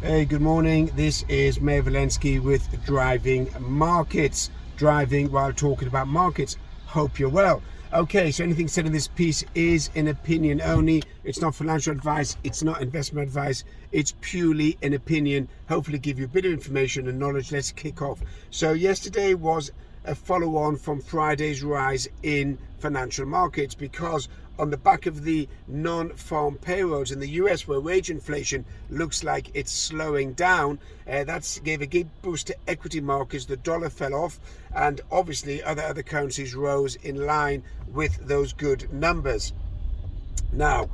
Hey, good morning. This is Mayor Valensky with Driving Markets. Driving while talking about markets. Hope you're well. Okay, so anything said in this piece is an opinion only. It's not financial advice. It's not investment advice. It's purely an opinion. Hopefully give you a bit of information and knowledge. Let's kick off. So yesterday was a follow-on from Friday's rise in financial markets, because on the back of the non-farm payrolls in the US, where wage inflation looks like it's slowing down, that gave a big boost to equity markets. The dollar fell off, and obviously other currencies rose in line with those good numbers. Now,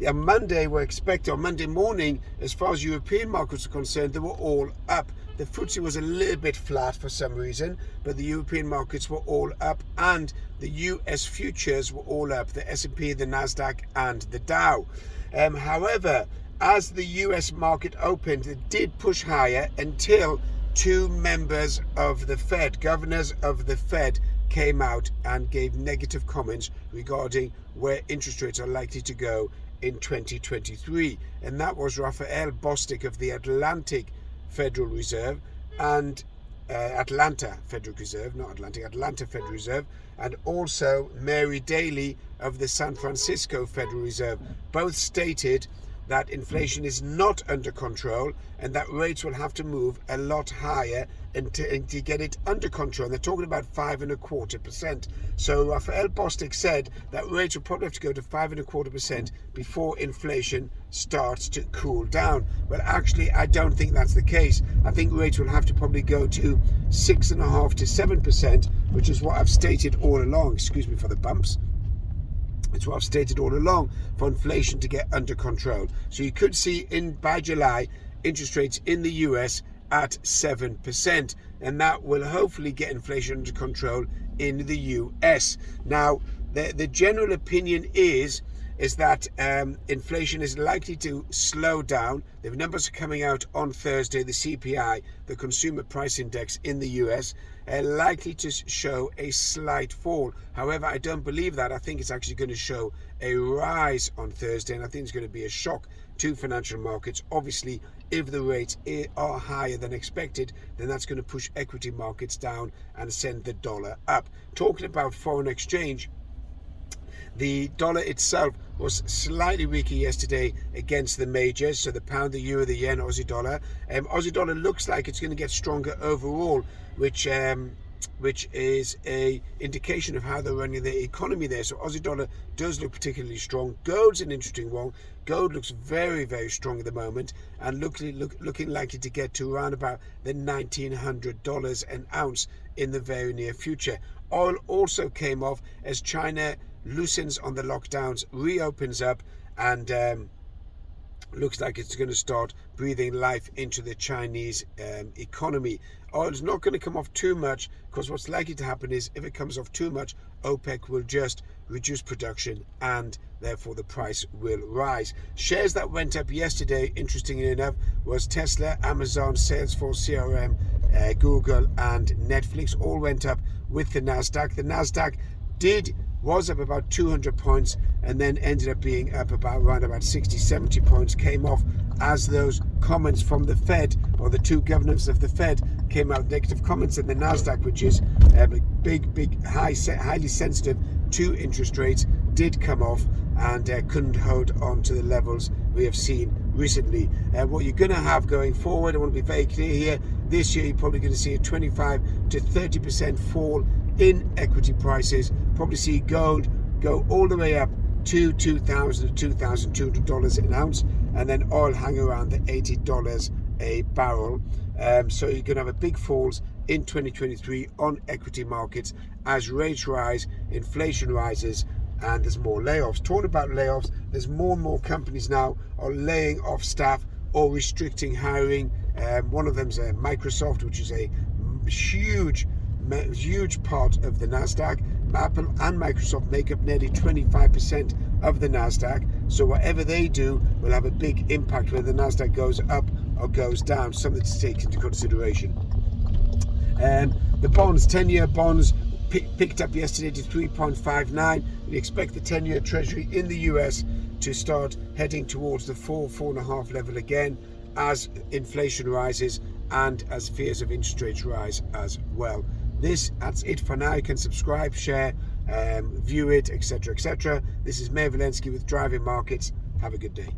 on Monday morning, as far as European markets are concerned, they were all up. The FTSE was a little bit flat for some reason, but the European markets were all up, and the US futures were all up, the S&P, the Nasdaq, and the Dow. However, as the US market opened, it did push higher until two members of the Fed, governors of the Fed, came out and gave negative comments regarding where interest rates are likely to go in 2023. And that was Raphael Bostic of the Atlanta Federal Reserve, and Atlanta Federal Reserve, and also Mary Daly of the San Francisco Federal Reserve. Both stated that inflation is not under control and that rates will have to move a lot higher to get it under control. And they're talking about 5.25%. So Raphael Bostic said that rates will probably have to go to 5.25% before inflation starts to cool down. Well, actually, I don't think that's the case. I think rates will have to probably go to 6.5% to 7%, which is what I've stated all along. Excuse me for the bumps. It's what I've stated all along, for inflation to get under control. So you could see by July interest rates in the US at 7%, and that will hopefully get inflation under control in the US. Now, the general opinion is that inflation is likely to slow down. The numbers are coming out on Thursday. The CPI, the Consumer Price Index in the US, likely to show a slight fall. However, I don't believe that. I think it's actually going to show a rise on Thursday, and I think it's going to be a shock to financial markets. Obviously, if the rates are higher than expected, then that's going to push equity markets down and send the dollar up. Talking about foreign exchange, the dollar itself was slightly weaker yesterday against the majors, so the pound, the euro, the yen, Aussie dollar. Aussie dollar looks like it's going to get stronger overall, which is a indication of how they're running the economy there. So Aussie dollar does look particularly strong. Gold's an interesting one. Gold looks very, very strong at the moment, and looking likely to get to around about the $1,900 an ounce in the very near future. Oil also came off as China loosens on the lockdowns, reopens up, and looks like it's going to start breathing life into the Chinese economy. Oil's not going to come off too much, because what's likely to happen is, if it comes off too much, OPEC will just reduce production, and therefore the price will rise. Shares that went up yesterday, interestingly enough, was Tesla, Amazon, Salesforce, CRM, Google, and Netflix. All went up with the Nasdaq. The Nasdaq was up about 200 points and then ended up being up around about 60-70 points. Came off as those comments from the Fed, or the two governors of the Fed, came out with negative comments, and the Nasdaq, which is highly sensitive to interest rates, did come off and couldn't hold on to the levels we have seen recently. What you're going to have going forward, I want to be very clear here, this year you're probably going to see a 25 to 30% fall in equity prices. Probably see gold go all the way up to $2,000 to $2,200 an ounce, and then oil hang around the $80 a barrel. So you're going to have a big falls in 2023 on equity markets as rates rise, inflation rises, and there's more layoffs. Talking about layoffs, there's more and more companies now are laying off staff or restricting hiring. One of them's Microsoft, which is a huge part of the Nasdaq. Apple and Microsoft make up nearly 25% of the Nasdaq, so whatever they do will have a big impact whether the Nasdaq goes up or goes down. Something to take into consideration. The bonds, 10-year bonds, picked up yesterday to 3.59. We expect the 10-year Treasury in the US to start heading towards the 4.5 level again. as inflation rises and as fears of interest rates rise as well. That's it for now. You can subscribe, share, view it, etc., etc. This is Mayor Walensky with Driving Markets. Have a good day.